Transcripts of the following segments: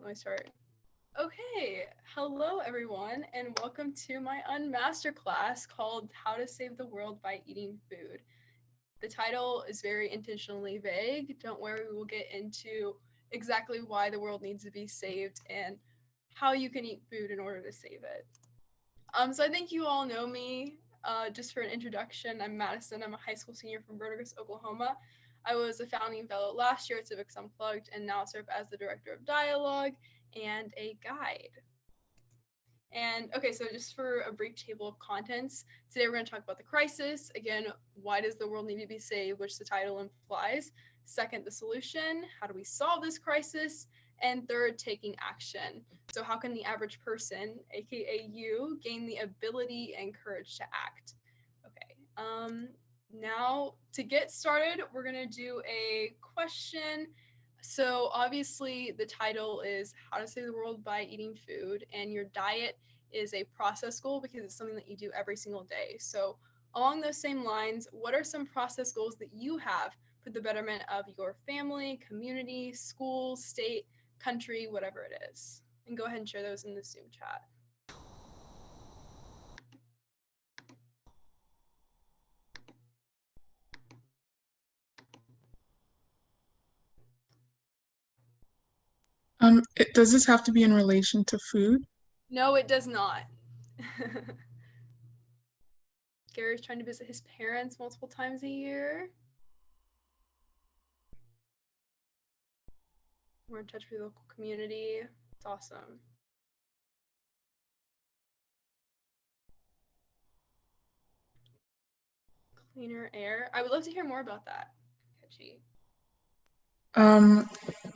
Let me start. Okay, hello everyone, and welcome to my Unmasterclass called How to Save the World by Eating Food. The title is very intentionally vague. Don't worry, we will get into exactly why the world needs to be saved and how you can eat food in order to save it. So I think you all know me. Just for an introduction, I'm Madison. I'm a high school senior from Verdigris, Oklahoma. I was a founding fellow last year at Civics Unplugged and now serve as the director of dialogue and a guide. And okay, so just for a brief table of contents, today we're going to talk about the crisis. Again, why does the world need to be saved, which the title implies. Second, the solution. How do we solve this crisis? And third, taking action. So how can the average person, aka you, gain the ability and courage to act? Okay. Now to get started, we're going to do a question. So obviously the title is How to Save the World by Eating Food, and your diet is a process goal because it's something that you do every single day. So along those same lines, what are some process goals that you have for the betterment of your family, community, school, state, country, whatever it is? And go ahead and share those in the Zoom chat. Does this have to be in relation to food? No, it does not. Gary's trying to visit his parents multiple times a year. We're in touch with the local community. It's awesome. Cleaner air. I would love to hear more about that. Catchy. Um,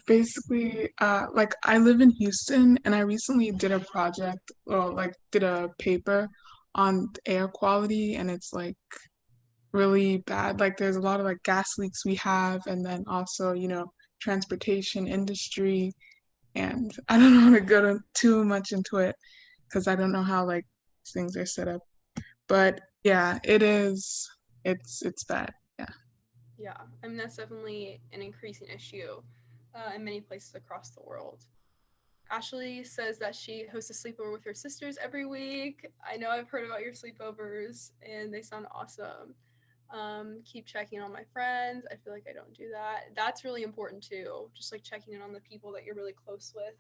Basically, like I live in Houston and I recently did a project or like did a paper on air quality and it's like really bad. Like there's a lot of like gas leaks we have and then also, transportation industry and I don't want to go too much into it because I don't know how like things are set up. But yeah, it is it's bad. Yeah. Yeah, I mean, that's definitely an increasing issue in many places across the world. Ashley says that she hosts a sleepover with her sisters every week. I know I've heard about your sleepovers and they sound awesome. Keep checking on my friends. I feel like I don't do that. That's really important too. Just like checking in on the people that you're really close with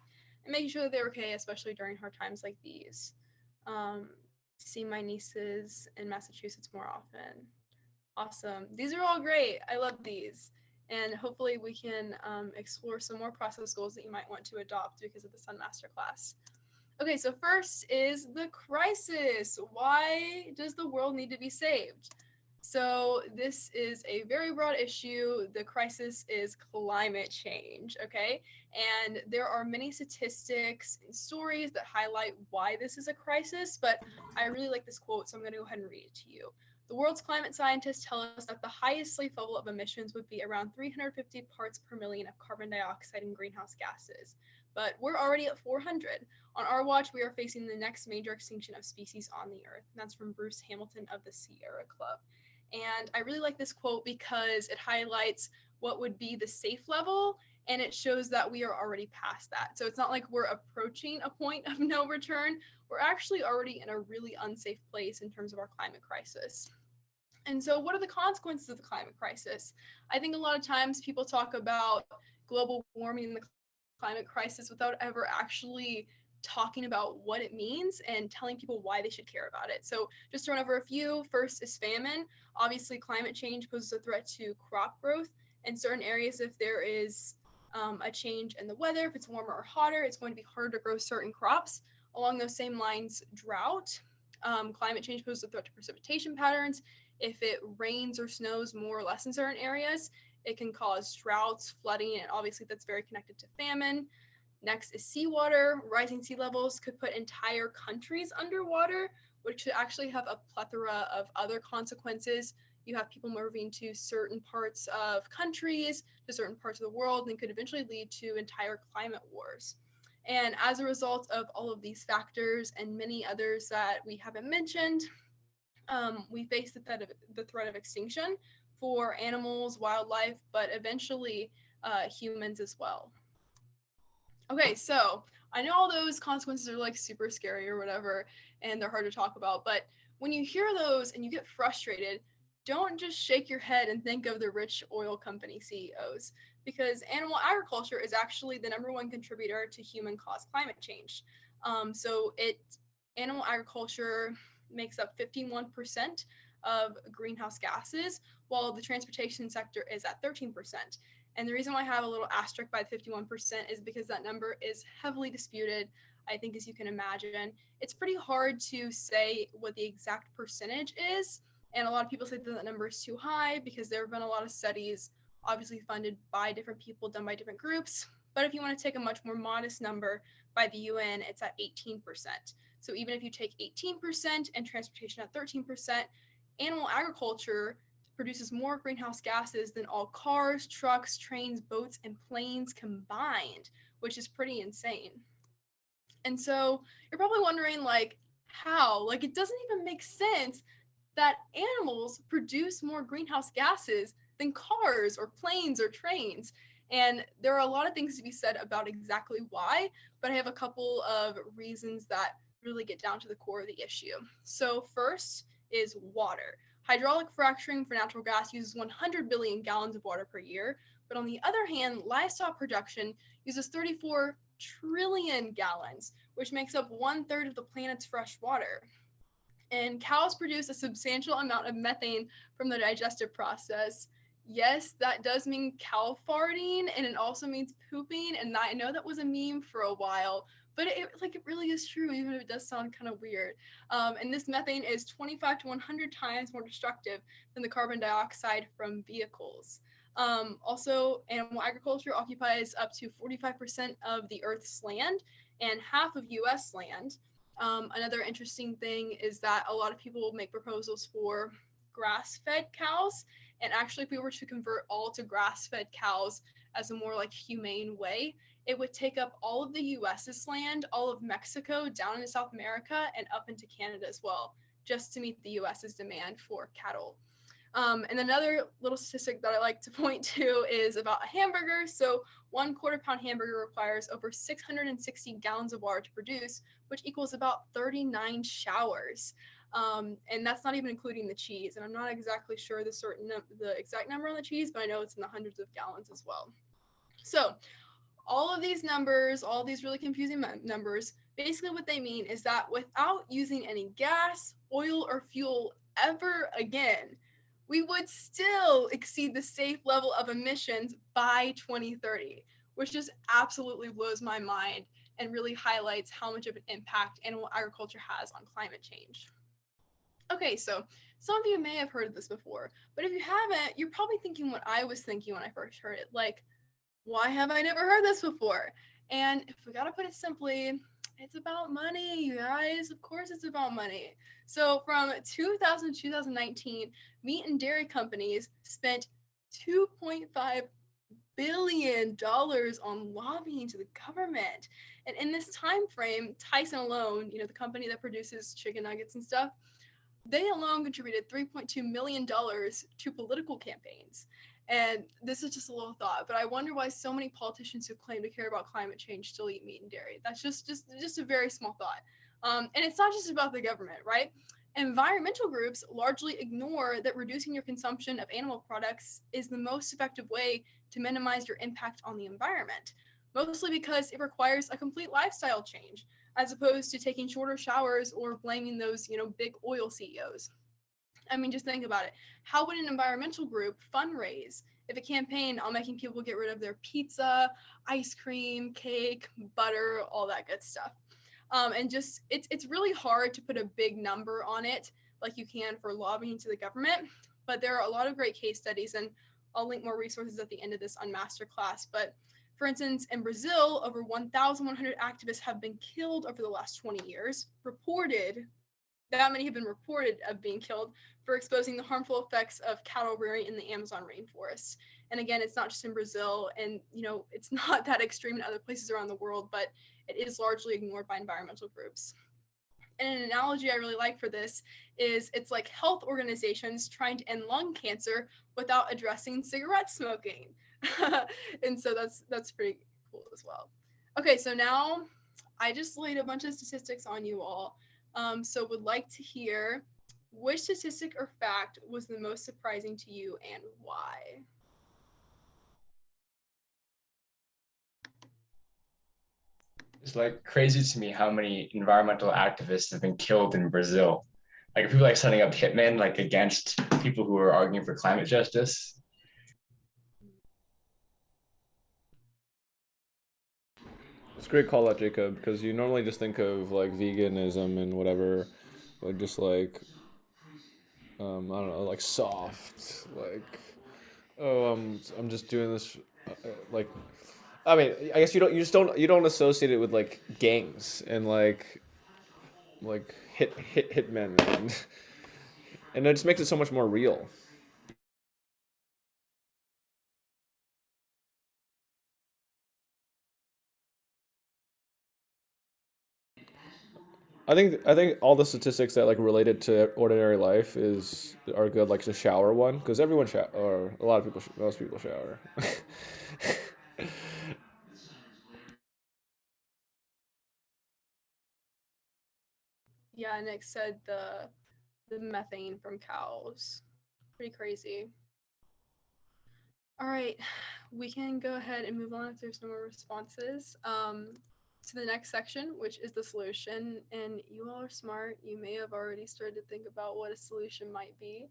and making sure that they're okay, especially during hard times like these. Um, See my nieces in Massachusetts more often. Awesome. These are all great. I love these. And hopefully we can explore some more process goals that you might want to adopt because of the Sun Masterclass. Okay, so first is the crisis. Why does the world need to be saved? So this is a very broad issue. The crisis is climate change, okay? And there are many statistics and stories that highlight why this is a crisis, but I really like this quote, so I'm going to go ahead and read it to you. The world's climate scientists tell us that the highest safe level of emissions would be around 350 parts per million of carbon dioxide and greenhouse gases. But we're already at 400. On our watch, we are facing the next major extinction of species on the Earth. And that's from Bruce Hamilton of the Sierra Club. And I really like this quote because it highlights what would be the safe level and it shows that we are already past that. So it's not like we're approaching a point of no return. We're actually already in a really unsafe place in terms of our climate crisis. And so, what are the consequences of the climate crisis? I think a lot of times people talk about global warming and the climate crisis without ever actually talking about what it means and telling people why they should care about it. So, just to run over a few, first is famine. Obviously, climate change poses a threat to crop growth in certain areas. If there is a change in the weather, if it's warmer or hotter, it's going to be harder to grow certain crops. Along those same lines, drought. Climate change poses a threat to precipitation patterns. If it rains or snows more or less in certain areas, it can cause droughts, flooding, and obviously that's very connected to famine. Next is seawater. Rising sea levels could put entire countries underwater, which could actually have a plethora of other consequences. You have people moving to certain parts of countries, to certain parts of the world, and could eventually lead to entire climate wars. And as a result of all of these factors and many others that we haven't mentioned, we face the threat of extinction for animals, wildlife, but eventually humans as well. Okay, so I know all those consequences are like super scary or whatever, and they're hard to talk about, but when you hear those and you get frustrated, don't just shake your head and think of the rich oil company CEOs, because animal agriculture is actually the number one contributor to human-caused climate change. Animal agriculture makes up 51% of greenhouse gases, while the transportation sector is at 13%. And the reason why I have a little asterisk by 51% is because that number is heavily disputed, I think, as you can imagine. It's pretty hard to say what the exact percentage is. And a lot of people say that that number is too high because there have been a lot of studies, obviously funded by different people, done by different groups. But if you want to take a much more modest number by the UN, it's at 18%. So even if you take 18% and transportation at 13%, animal agriculture produces more greenhouse gases than all cars, trucks, trains, boats, and planes combined, which is pretty insane. And so you're probably wondering, like, how? Like, it doesn't even make sense that animals produce more greenhouse gases than cars or planes or trains. And there are a lot of things to be said about exactly why, but I have a couple of reasons that really get down to the core of the issue. So, first is water. Hydraulic fracturing for natural gas uses 100 billion gallons of water per year, but on the other hand, livestock production uses 34 trillion gallons, which makes up 1/3 of the planet's fresh water. And cows produce a substantial amount of methane from the digestive process. Yes, that does mean cow farting, and it also means pooping. And I know that was a meme for a while, but it really is true, even if it does sound kind of weird. And this methane is 25 to 100 times more destructive than the carbon dioxide from vehicles. Also, animal agriculture occupies up to 45% of the Earth's land and half of U.S. land. Another interesting thing is that a lot of people make proposals for grass-fed cows, and actually if we were to convert all to grass-fed cows as a more like humane way, it would take up all of the US's land, all of Mexico, down into South America, and up into Canada as well, just to meet the US's demand for cattle. And another little statistic that I like to point to is about a hamburger. So 1/4 pound hamburger requires over 660 gallons of water to produce, which equals about 39 showers. And that's not even including the cheese. And I'm not exactly sure the exact number on the cheese, but I know it's in the hundreds of gallons as well. So all of these numbers, all these really confusing numbers, basically what they mean is that without using any gas, oil, or fuel ever again, we would still exceed the safe level of emissions by 2030, which just absolutely blows my mind and really highlights how much of an impact animal agriculture has on climate change. Okay, so some of you may have heard of this before, but if you haven't, you're probably thinking what I was thinking when I first heard it, like, why have I never heard this before? And if we gotta put it simply, it's about money, you guys. Of course it's about money. So from 2000 to 2019, meat and dairy companies spent $2.5 billion on lobbying to the government. And in this time frame, Tyson alone, the company that produces chicken nuggets and stuff, they alone contributed $3.2 million to political campaigns. And this is just a little thought, but I wonder why so many politicians who claim to care about climate change still eat meat and dairy. That's just a very small thought. And it's not just about the government, right? Environmental groups largely ignore that reducing your consumption of animal products is the most effective way to minimize your impact on the environment, mostly because it requires a complete lifestyle change, as opposed to taking shorter showers or blaming those, big oil CEOs. I mean, just think about it. How would an environmental group fundraise if a campaign on making people get rid of their pizza, ice cream, cake, butter, all that good stuff? And just it's really hard to put a big number on it like you can for lobbying to the government, but there are a lot of great case studies, and I'll link more resources at the end of this Unmasterclass. But for instance, in Brazil, over 1,100 activists have been killed over the last 20 years, that many have been reported of being killed for exposing the harmful effects of cattle rearing in the Amazon rainforest. And again, it's not just in Brazil, and it's not that extreme in other places around the world, but it is largely ignored by environmental groups. And an analogy I really like for this is it's like health organizations trying to end lung cancer without addressing cigarette smoking. And so that's pretty cool as well. Okay, so now I just laid a bunch of statistics on you all. So would like to hear which statistic or fact was the most surprising to you and why? It's like crazy to me how many environmental activists have been killed in Brazil. Like people like setting up hitmen like against people who are arguing for climate justice. It's a great call out, Jacob, because you normally just think of like veganism and whatever, but just like I don't know, like soft, like oh, I'm just doing this, like I mean, I guess you don't associate it with like gangs and like hitmen and it just makes it so much more real. I think all the statistics that like related to ordinary life is are good, like the shower one, because everyone shower or a lot of people most people shower. Yeah, Nick said the methane from cows. Pretty crazy. All right, we can go ahead and move on if there's no more responses. To the next section, which is the solution. And you all are smart. You may have already started to think about what a solution might be.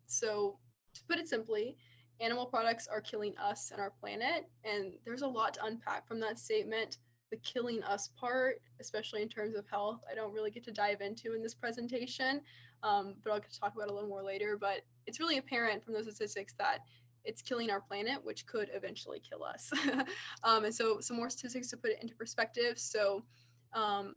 So, to put it simply, animal products are killing us and our planet. And there's a lot to unpack from that statement. The killing us part, especially in terms of health, I don't really get to dive into in this presentation, but I'll get to talk about it a little more later. But it's really apparent from those statistics that it's killing our planet, which could eventually kill us. And so, some more statistics to put it into perspective. So, um,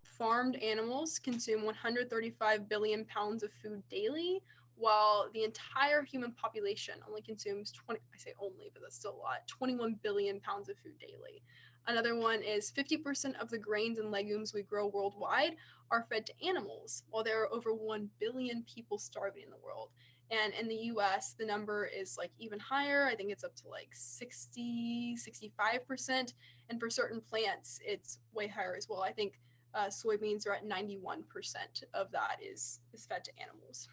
farmed animals consume 135 billion pounds of food daily, while the entire human population only consumes 20, I say only, but that's still a lot, 21 billion pounds of food daily. Another one is 50% of the grains and legumes we grow worldwide are fed to animals, while there are over 1 billion people starving in the world. And in the US, the number is like even higher. I think it's up to like 60, 65%. And for certain plants, it's way higher as well. I think soybeans are at 91% of that is fed to animals.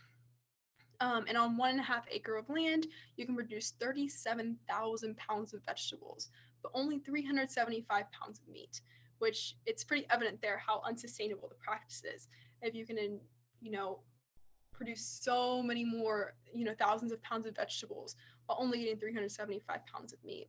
And on 1.5 acre of land, you can produce 37,000 pounds of vegetables, but only 375 pounds of meat, which it's pretty evident there how unsustainable the practice is. If you can, you know, produce so many more, thousands of pounds of vegetables while only eating 375 pounds of meat.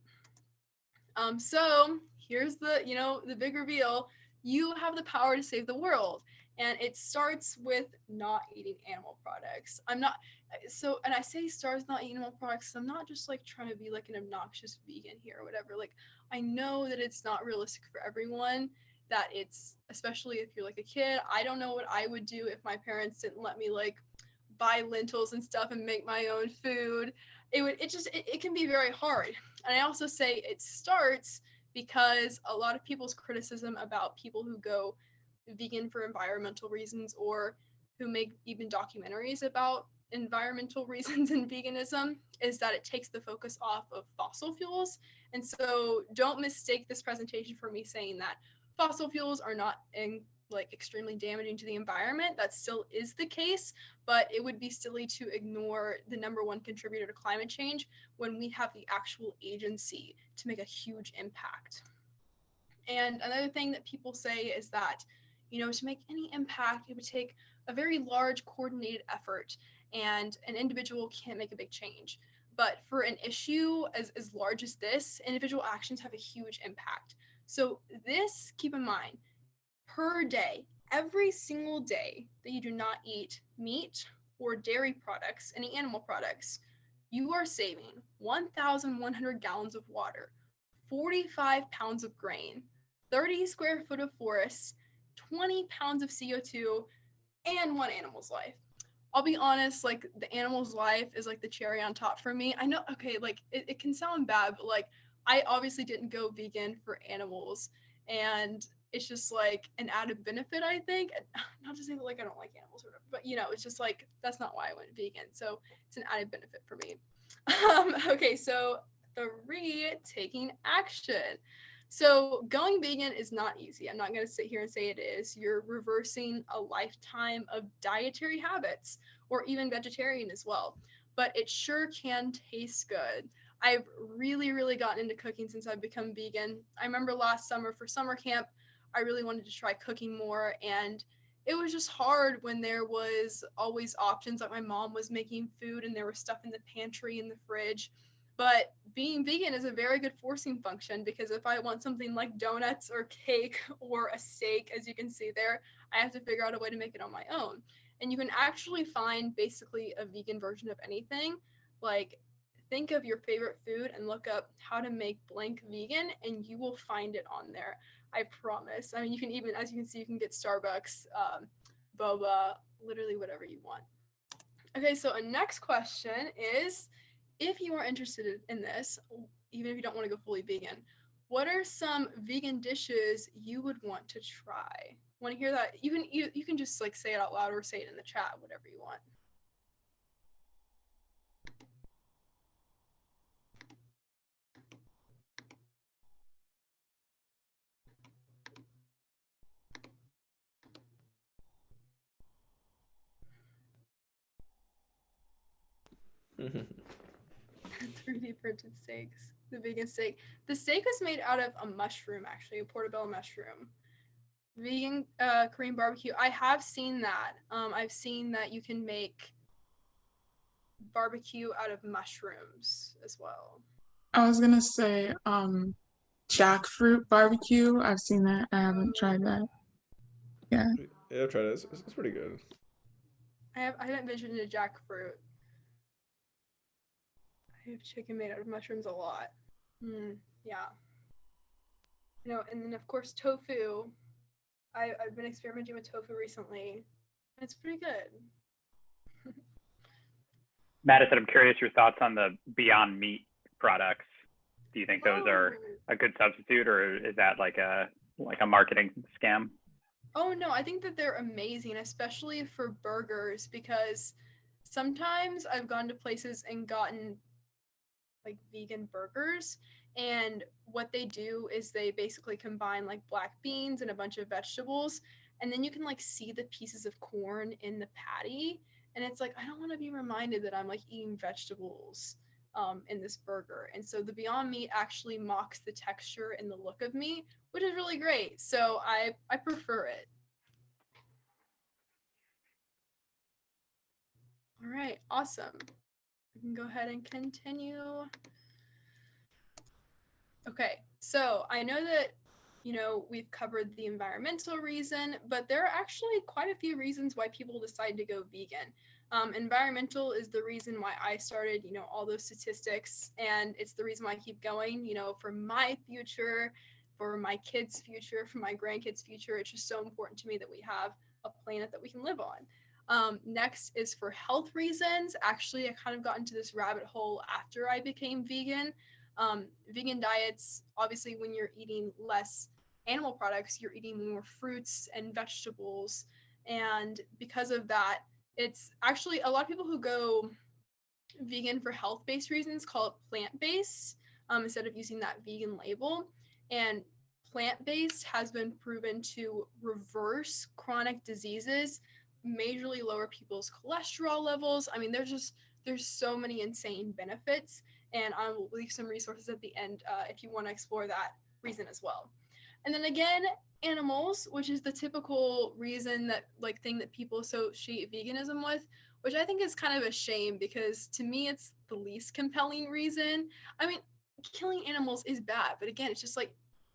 So here's the big reveal. You have the power to save the world. And it starts with not eating animal products. And I say starts not eating animal products. I'm not just like trying to be like an obnoxious vegan here or whatever. Like, I know that it's not realistic for everyone, that it's, especially if you're like a kid. I don't know what I would do if my parents didn't let me like buy lentils and stuff and make my own food. It can be very hard. And I also say it starts because a lot of people's criticism about people who go vegan for environmental reasons, or who make even documentaries about environmental reasons in veganism, is that it takes the focus off of fossil fuels. And so don't mistake this presentation for me saying that fossil fuels are not like extremely damaging to the environment. That still is the case, but it would be silly to ignore the number one contributor to climate change when we have the actual agency to make a huge impact. And another thing that people say is that, to make any impact, it would take a very large coordinated effort, and an individual can't make a big change. But for an issue as large as this, individual actions have a huge impact. So this, keep in mind, per day, every single day that you do not eat meat or dairy products, any animal products, you are saving 1,100 gallons of water, 45 pounds of grain, 30 square foot of forests, 20 pounds of CO2, and one animal's life. I'll be honest, like the animal's life is like the cherry on top for me. I know, okay, like it can sound bad, but like I obviously didn't go vegan for animals, and it's just like an added benefit, I think. And not to say that like I don't like animals or whatever, but it's just like that's not why I went vegan. So it's an added benefit for me. Okay, so 3, taking action. So going vegan is not easy. I'm not going to sit here and say it is. You're reversing a lifetime of dietary habits, or even vegetarian as well. But it sure can taste good. I've really gotten into cooking since I've become vegan. I remember last summer for summer camp, I really wanted to try cooking more, and it was just hard when there was always options. Like my mom was making food and there was stuff in the pantry, in the fridge. But being vegan is a very good forcing function, because if I want something like donuts or cake or a steak, as you can see there, I have to figure out a way to make it on my own. And you can actually find basically a vegan version of anything. Like, think of your favorite food and look up how to make blank vegan, and you will find it on there. I promise. I mean, you can even, as you can see, you can get Starbucks, boba, literally whatever you want. Okay, so a next question is, if you are interested in this, even if you don't want to go fully vegan, what are some vegan dishes you would want to try? Want to hear that? You can just like say it out loud or say it in the chat, whatever you want. Mhm. 3D printed steaks, the vegan steak. The steak was made out of a mushroom, actually, a portobello mushroom. Vegan Korean barbecue. I have seen that. I've seen that you can make barbecue out of mushrooms as well. I was gonna say jackfruit barbecue. I've seen that. I haven't tried that. Yeah. Yeah, I've tried it. It's pretty good. I haven't ventured into jackfruit. I have chicken made out of mushrooms a lot. Yeah. You know, and then of course tofu. I've been experimenting with tofu recently. It's pretty good. Madison, I'm curious your thoughts on the Beyond Meat products. Do you think those are a good substitute, or is that like a marketing scam? Oh no, I think that they're amazing, especially for burgers, because sometimes I've gone to places and gotten like vegan burgers, and what they do is they basically combine like black beans and a bunch of vegetables, and then you can like see the pieces of corn in the patty, and it's like I don't want to be reminded that I'm like eating vegetables in this burger. And so the Beyond Meat actually mocks the texture and the look of meat, which is really great. So I prefer it. All right, awesome. We can go ahead and continue. Okay, so I know that, you know, we've covered the environmental reason, but there are actually quite a few reasons why people decide to go vegan. Environmental is the reason why I started, you know, all those statistics, and it's the reason why I keep going, you know, for my future, for my kids' future, for my grandkids' future. It's just so important to me that we have a planet that we can live on. Next is for health reasons. Actually, I kind of got into this rabbit hole after I became vegan. Vegan diets, obviously, when you're eating less animal products, you're eating more fruits and vegetables. And because of that, it's actually a lot of people who go vegan for health-based reasons call it plant-based instead of using that vegan label. And plant-based has been proven to reverse chronic diseases, majorly lower people's cholesterol levels. I mean, there's so many insane benefits, and I will leave some resources at the end if you want to explore that reason as well. And then again, animals, which is the typical reason that like thing that people associate veganism with, which I think is kind of a shame, because to me it's the least compelling reason. I mean, killing animals is bad, but again, it's just like,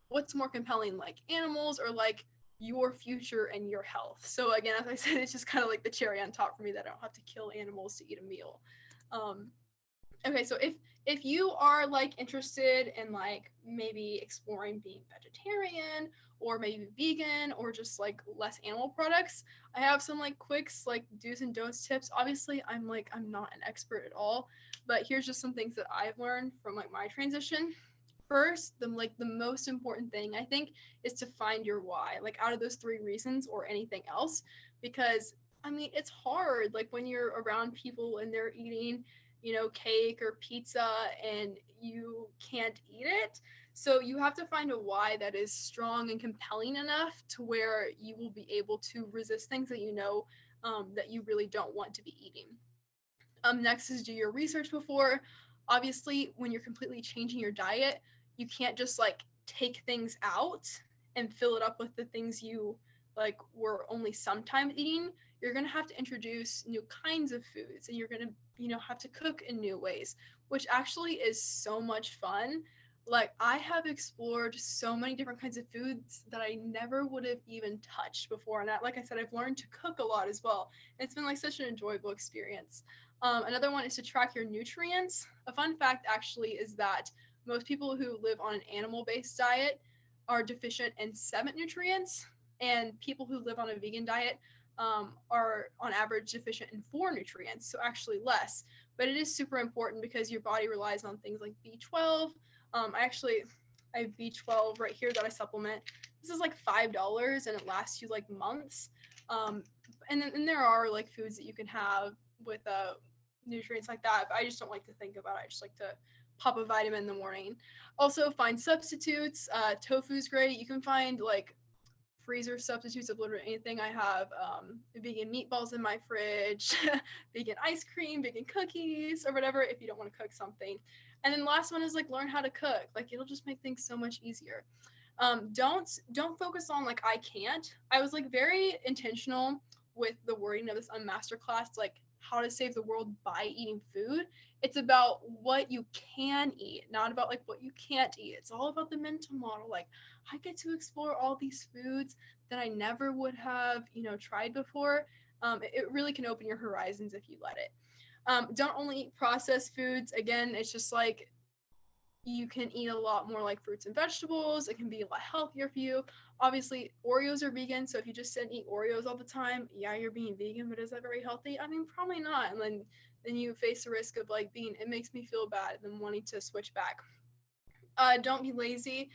what's more compelling, like animals or like your future and your health? So again, as I said, it's just kind of like the cherry on top for me that I don't have to kill animals to eat a meal. Okay, so if you are like interested in like maybe exploring being vegetarian or maybe vegan or just like less animal products, I have some like quicks, like do's and don'ts tips. Obviously, I'm not an expert at all, but here's just some things that I've learned from like my transition. First, the most important thing I think is to find your why, like out of those three reasons or anything else, because I mean, it's hard like when you're around people and they're eating, you know, cake or pizza and you can't eat it. So you have to find a why that is strong and compelling enough to where you will be able to resist things that you know that you really don't want to be eating. Next is do your research before. Obviously, when you're completely changing your diet, you can't just like take things out and fill it up with the things you like were only sometimes eating. You're going to have to introduce new kinds of foods, and you're going to, have to cook in new ways, which actually is so much fun. Like, I have explored so many different kinds of foods that I never would have even touched before. And like I said, I've learned to cook a lot as well. And it's been like such an enjoyable experience. Another one is to track your nutrients. A fun fact actually is that most people who live on an animal-based diet are deficient in 7 nutrients, and people who live on a vegan diet are on average deficient in 4 nutrients, so actually less. But it is super important because your body relies on things like B12. I have B12 right here that I supplement. This is like $5 and it lasts you like months. And then there are like foods that you can have with nutrients like that, but I just don't like to think about it. I just like to pop a vitamin in the morning. Also, find substitutes. Tofu's great. You can find like freezer substitutes of literally anything. I have vegan meatballs in my fridge, vegan ice cream, vegan cookies, or whatever if you don't want to cook something. And then the last one is like learn how to cook. Like it'll just make things so much easier. Don't focus on like I can't. I was like very intentional with the wording of this Unmasterclass, like how to save the world by eating food. It's about what you can eat, not about like what you can't eat. It's all about the mental model. Like I get to explore all these foods that I never would have, tried before. It really can open your horizons if you let it. Don't only eat processed foods. Again, it's just like you can eat a lot more like fruits and vegetables. It can be a lot healthier for you. Obviously, Oreos are vegan, so if you just sit and eat Oreos all the time, yeah, you're being vegan, but is that very healthy? I mean, probably not. And then you face the risk of like it makes me feel bad, and then wanting to switch back. Don't be lazy.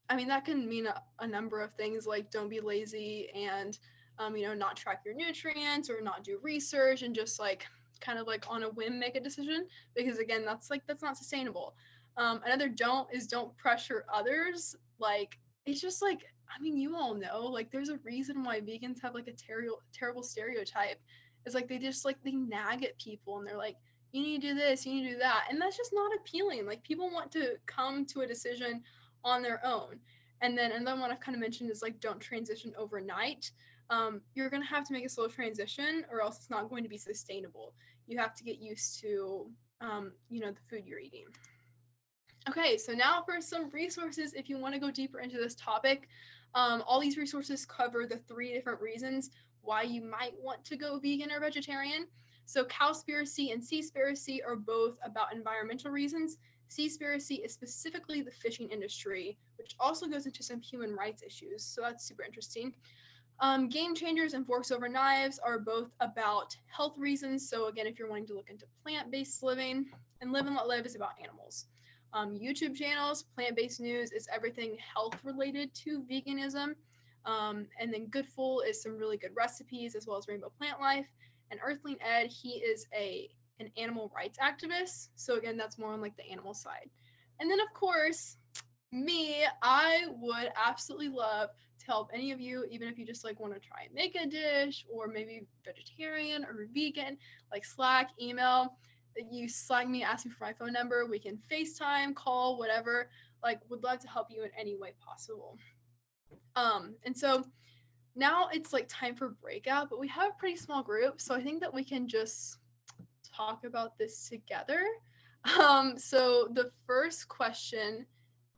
I mean, that can mean a number of things, like don't be lazy and, not track your nutrients or not do research and just like kind of like on a whim make a decision, because again, that's not sustainable. Another don't pressure others. Like, it's just like, I mean, you all know, like there's a reason why vegans have like a terrible stereotype. It's like they just like they nag at people and they're like, you need to do this, you need to do that. And that's just not appealing. Like people want to come to a decision on their own. And then another one I've kind of mentioned is like don't transition overnight. You're going to have to make a slow transition or else it's not going to be sustainable. You have to get used to, the food you're eating. Okay, so now for some resources if you want to go deeper into this topic. All these resources cover the 3 different reasons why you might want to go vegan or vegetarian. So Cowspiracy and Seaspiracy are both about environmental reasons. Seaspiracy is specifically the fishing industry, which also goes into some human rights issues, so that's super interesting. Game Changers and Forks Over Knives are both about health reasons, so again, if you're wanting to look into plant-based living, and Live and Let Live is about animals. YouTube channels, Plant-Based News is everything health related to veganism, and then Goodful is some really good recipes, as well as Rainbow Plant Life, and Earthling Ed, he is an animal rights activist, so again, that's more on like the animal side. And then of course, me, I would absolutely love to help any of you, even if you just like want to try and make a dish, or maybe vegetarian or vegan, like Slack, email. You Slack me, ask me for my phone number, we can FaceTime, call, whatever. Like, would love to help you in any way possible. And so now it's like time for breakout, but we have a pretty small group, so I think that we can just talk about this together. So the first question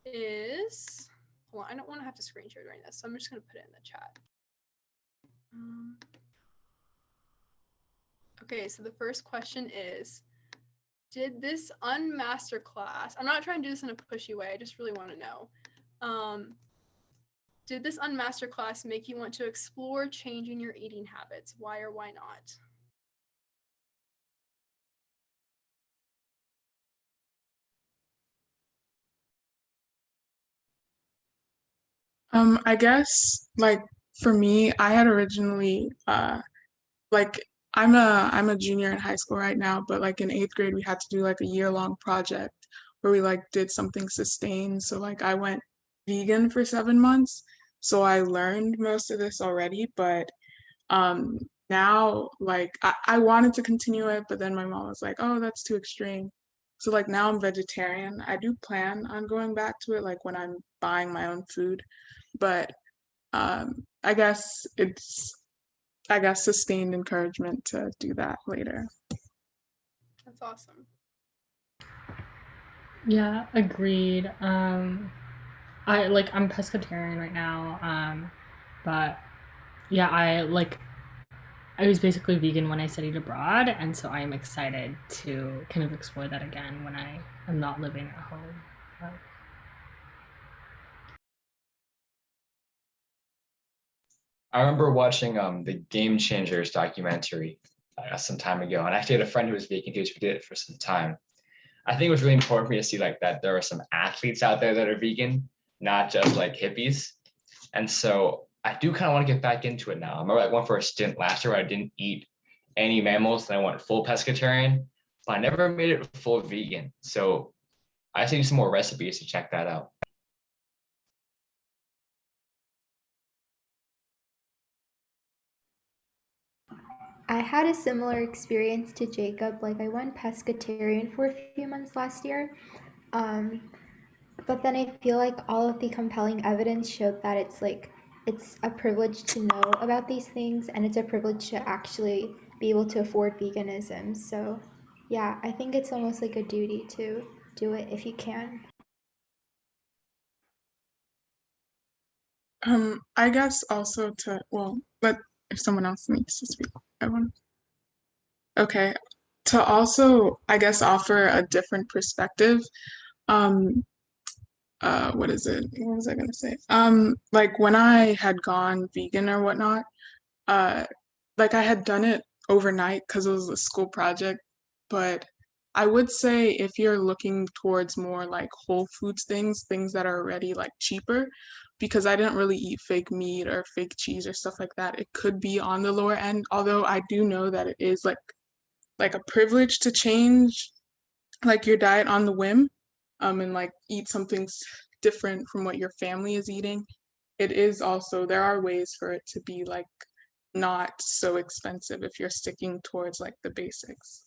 is, well, I don't want to have to screen share during this, so I'm just going to put it in the chat. Okay, so the first question is, did this Unmasterclass, I'm not trying to do this in a pushy way, I just really want to know, did this Unmasterclass make you want to explore changing your eating habits? Why or why not? I guess like for me, I had originally like I'm a junior in high school right now, but like in 8th grade we had to do like a year-long project where we like did something sustained. So like I went vegan for 7 months. So I learned most of this already, but now like I wanted to continue it, but then my mom was like, oh, that's too extreme. So like now I'm vegetarian. I do plan on going back to it like when I'm buying my own food, but I guess it's sustained encouragement to do that later. That's awesome. Yeah, agreed. I'm pescatarian right now. But yeah, I was basically vegan when I studied abroad, and so I am excited to kind of explore that again when I am not living at home. I remember watching the Game Changers documentary some time ago, and I actually had a friend who was vegan too, so we did it for some time. I think it was really important for me to see like that there are some athletes out there that are vegan, not just like hippies. And so I do kind of want to get back into it now. I remember I went for a stint last year where I didn't eat any mammals, and I went full pescatarian, but I never made it full vegan. So I just need some more recipes to check that out. I had a similar experience to Jacob. Like I went pescatarian for a few months last year. But then I feel like all of the compelling evidence showed that it's a privilege to know about these things, and it's a privilege to actually be able to afford veganism. So yeah, I think it's almost like a duty to do it if you can. I guess also but if someone else needs to speak, I want. Okay, to also I guess offer a different perspective. Um, what is it? What was I gonna say? Like when I had gone vegan or whatnot, uh, like I had done it overnight because it was a school project, but I would say if you're looking towards more like whole foods things that are already like cheaper, because I didn't really eat fake meat or fake cheese or stuff like that, it could be on the lower end, although I do know that it is like a privilege to change like your diet on the whim, and like eat something different from what your family is eating. It is also there are ways for it to be like not so expensive if you're sticking towards like the basics.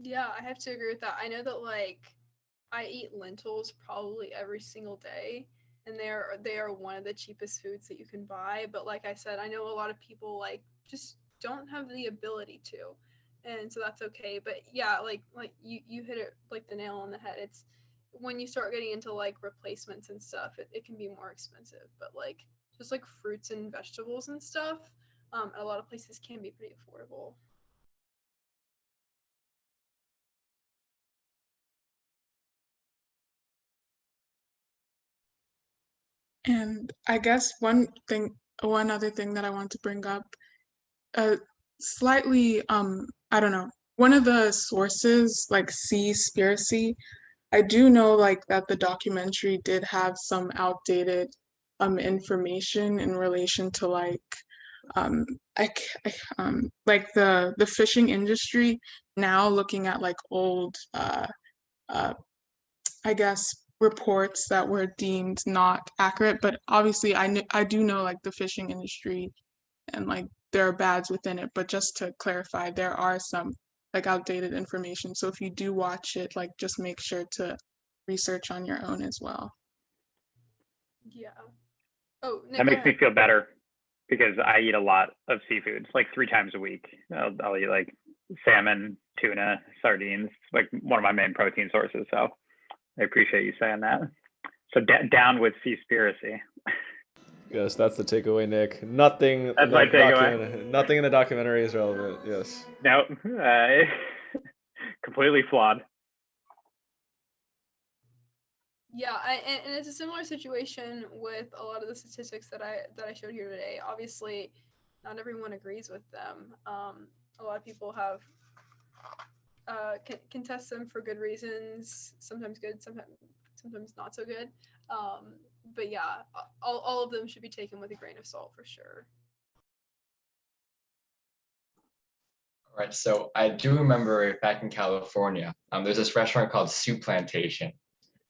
Yeah, I have to agree with that. I know that like I eat lentils probably every single day, and they are one of the cheapest foods that you can buy. But like I said, I know a lot of people like just don't have the ability to, and so that's okay. But yeah, like you hit it like the nail on the head. It's when you start getting into like replacements and stuff, it can be more expensive. But like just like fruits and vegetables and stuff, at a lot of places can be pretty affordable. And I guess one other thing that I want to bring up, slightly, I don't know, one of the sources, like Seaspiracy, I do know like that the documentary did have some outdated information in relation to like um like the fishing industry now looking at like old uh I guess reports that were deemed not accurate, but obviously I do know like the fishing industry and like there are bads within it, but just to clarify, there are some like outdated information. So if you do watch it, like just make sure to research on your own as well. Yeah. Oh, Nick, That go makes me ahead. feel better because I eat a lot of seafood, like 3 times a week. I'll eat like salmon, tuna, sardines, like one of my main protein sources. So I appreciate you saying that. So down with Seaspiracy. Yes, that's the takeaway, Nick. Nothing. That's my takeaway. Nothing in the documentary is relevant. Yes. No, completely flawed. Yeah, and it's a similar situation with a lot of the statistics that I showed here today. Obviously, not everyone agrees with them. A lot of people have contest them for good reasons. Sometimes good, sometimes not so good. But yeah, all of them should be taken with a grain of salt for sure. All right, so I do remember back in California, there's this restaurant called Soup Plantation.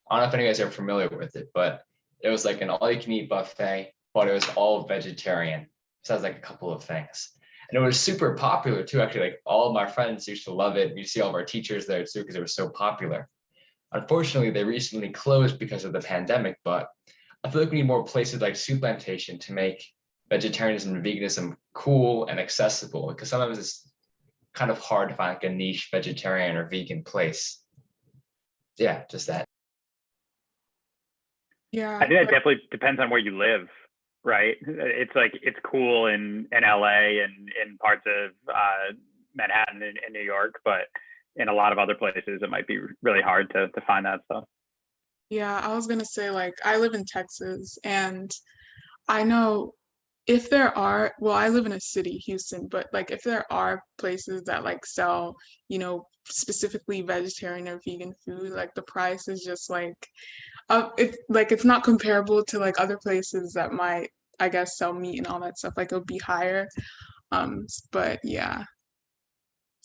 I don't know if any of you guys are familiar with it, but it was like an all-you-can-eat buffet, but it was all vegetarian. Besides like a couple of things. And it was super popular too, actually. Like all of my friends used to love it. You see all of our teachers there too, because it was so popular. Unfortunately, they recently closed because of the pandemic, but I feel like we need more places like Soup Plantation to make vegetarianism and veganism cool and accessible, because sometimes it's kind of hard to find like a niche vegetarian or vegan place. Yeah, just that. Yeah, I think that definitely depends on where you live, right? It's like it's cool in LA and in parts of Manhattan and New York, but in a lot of other places, it might be really hard to find that stuff. yeah, I was gonna say like I live in Texas and I know if there are, well, I live in a city, Houston, but like if there are places that like sell, specifically vegetarian or vegan food, like the price is just like it's not comparable to like other places that might, I guess, sell meat and all that stuff. Like it'll be higher. But yeah,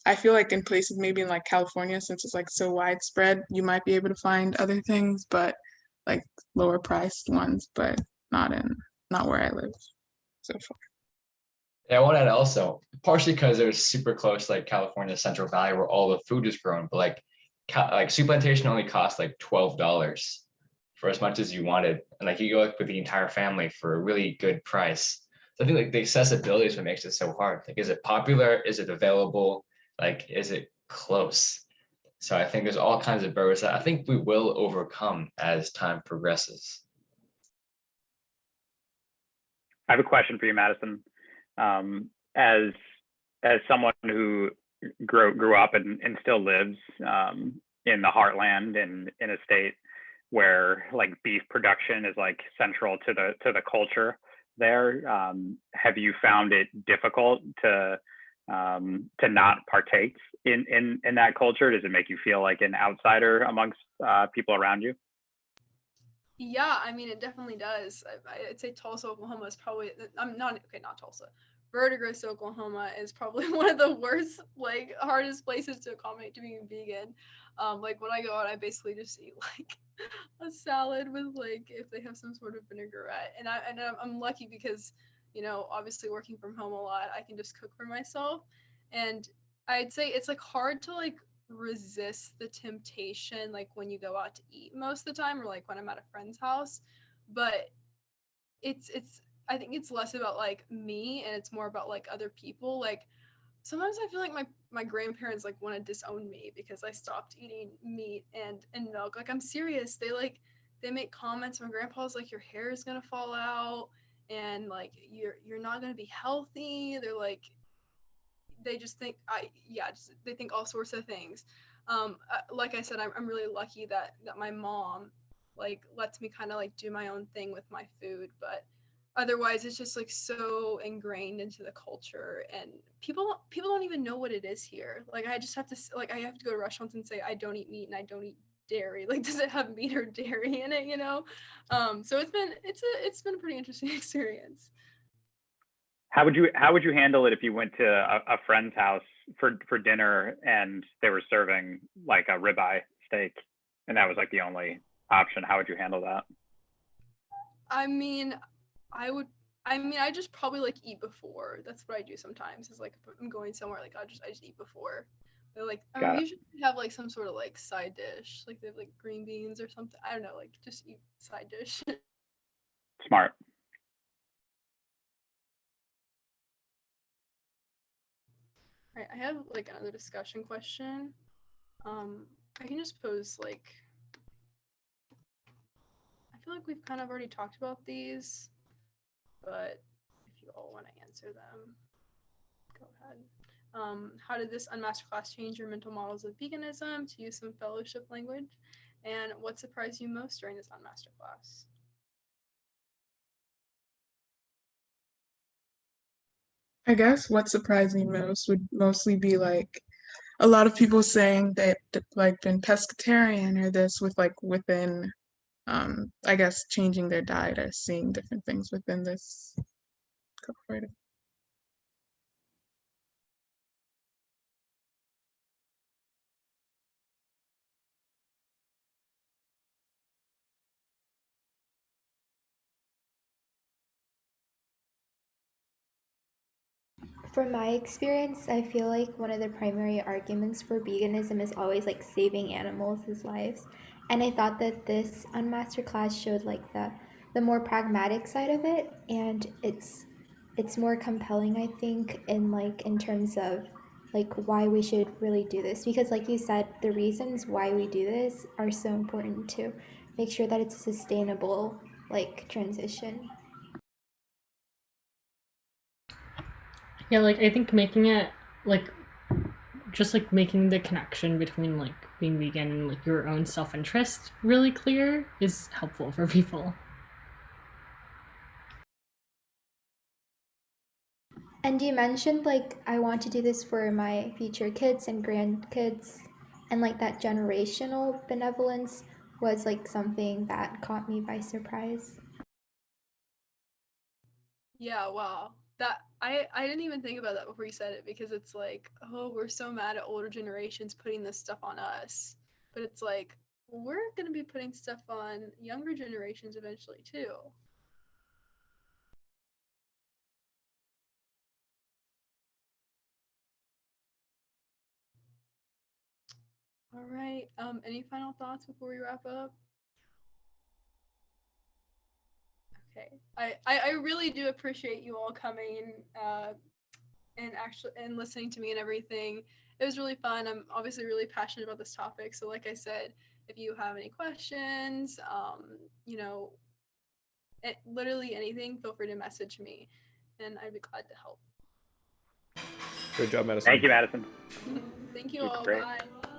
I feel like in places maybe in like California, since it's like so widespread, you might be able to find other things, but like lower priced ones, but not where I live so far. Yeah, I want to add also, partially because they're super close, like California Central Valley, where all the food is grown, but like Soup Plantation only costs like $12 for as much as you wanted, and like you go like with the entire family for a really good price. So I think like the accessibility is what makes it so hard. Like, is it popular? Is it available? Like, is it close? So I think there's all kinds of barriers that I think we will overcome as time progresses. I have a question for you, Madison. As someone who grew up and still lives in the heartland and in a state where like beef production is like central to the culture there, have you found it difficult to not partake in that culture? Does it make you feel like an outsider amongst people around you? Yeah, I mean, it definitely does. I'd say Tulsa, Oklahoma is probably, I'm not, okay, not Tulsa. Verdigris, Oklahoma is probably one of the worst, like, hardest places to accommodate to being vegan. Like, when I go out, I basically just eat, like, a salad with, like, if they have some sort of vinaigrette. And I'm lucky because, obviously working from home a lot, I can just cook for myself. And I'd say it's, like, hard to, like, resist the temptation like when you go out to eat most of the time or like when I'm at a friend's house, but it's I think it's less about like me and it's more about like other people. Like sometimes I feel like my grandparents like want to disown me because I stopped eating meat and milk. Like I'm serious, they make comments. My grandpa's like, your hair is gonna fall out and like you're not gonna be healthy. They're like, they just think they think all sorts of things. Like I said, I'm really lucky that my mom like lets me kind of like do my own thing with my food, but otherwise it's just like so ingrained into the culture and people don't even know what it is here. Like I just have to like I have to go to restaurants and say I don't eat meat and I don't eat dairy. Like does it have meat or dairy in it, So it's been a pretty interesting experience. How would you handle it if you went to a friend's house for dinner and they were serving like a ribeye steak and that was like the only option? How would you handle that? I mean, I just probably like eat before. That's what I do sometimes. Is like if I'm going somewhere, like I just eat before. They're like I usually have like some sort of like side dish, like they have like green beans or something. I don't know, like just eat side dish. Smart. Right, I have like another discussion question. I can just pose like I feel like we've kind of already talked about these, but if you all want to answer them, go ahead. How did this Unmasterclass change your mental models of veganism, to use some fellowship language? And what surprised you most during this Unmasterclass? I guess what surprised me most would mostly be like a lot of people saying that like been pescatarian or this with like within I guess changing their diet or seeing different things within this cooperative. From my experience, I feel like one of the primary arguments for veganism is always like saving animals' lives. And I thought that this Unmaster class showed like the more pragmatic side of it, and it's more compelling, I think, in terms of like why we should really do this, because like you said, the reasons why we do this are so important to make sure that it's a sustainable like transition. Yeah, like I think making it like just like making the connection between like being vegan and like your own self-interest really clear is helpful for people. And you mentioned like I want to do this for my future kids and grandkids, and like that generational benevolence was like something that caught me by surprise. Yeah, wow. That I didn't even think about that before you said it, because it's like, oh, we're so mad at older generations putting this stuff on us. But it's like, we're going to be putting stuff on younger generations eventually too. All right. Any final thoughts before we wrap up? Okay. I really do appreciate you all coming and listening to me and everything. It was really fun. I'm obviously really passionate about this topic. So like I said, if you have any questions, you know, literally anything, feel free to message me and I'd be glad to help. Great job, Madison. Thank you, Madison. Thank you You're all. great. Bye.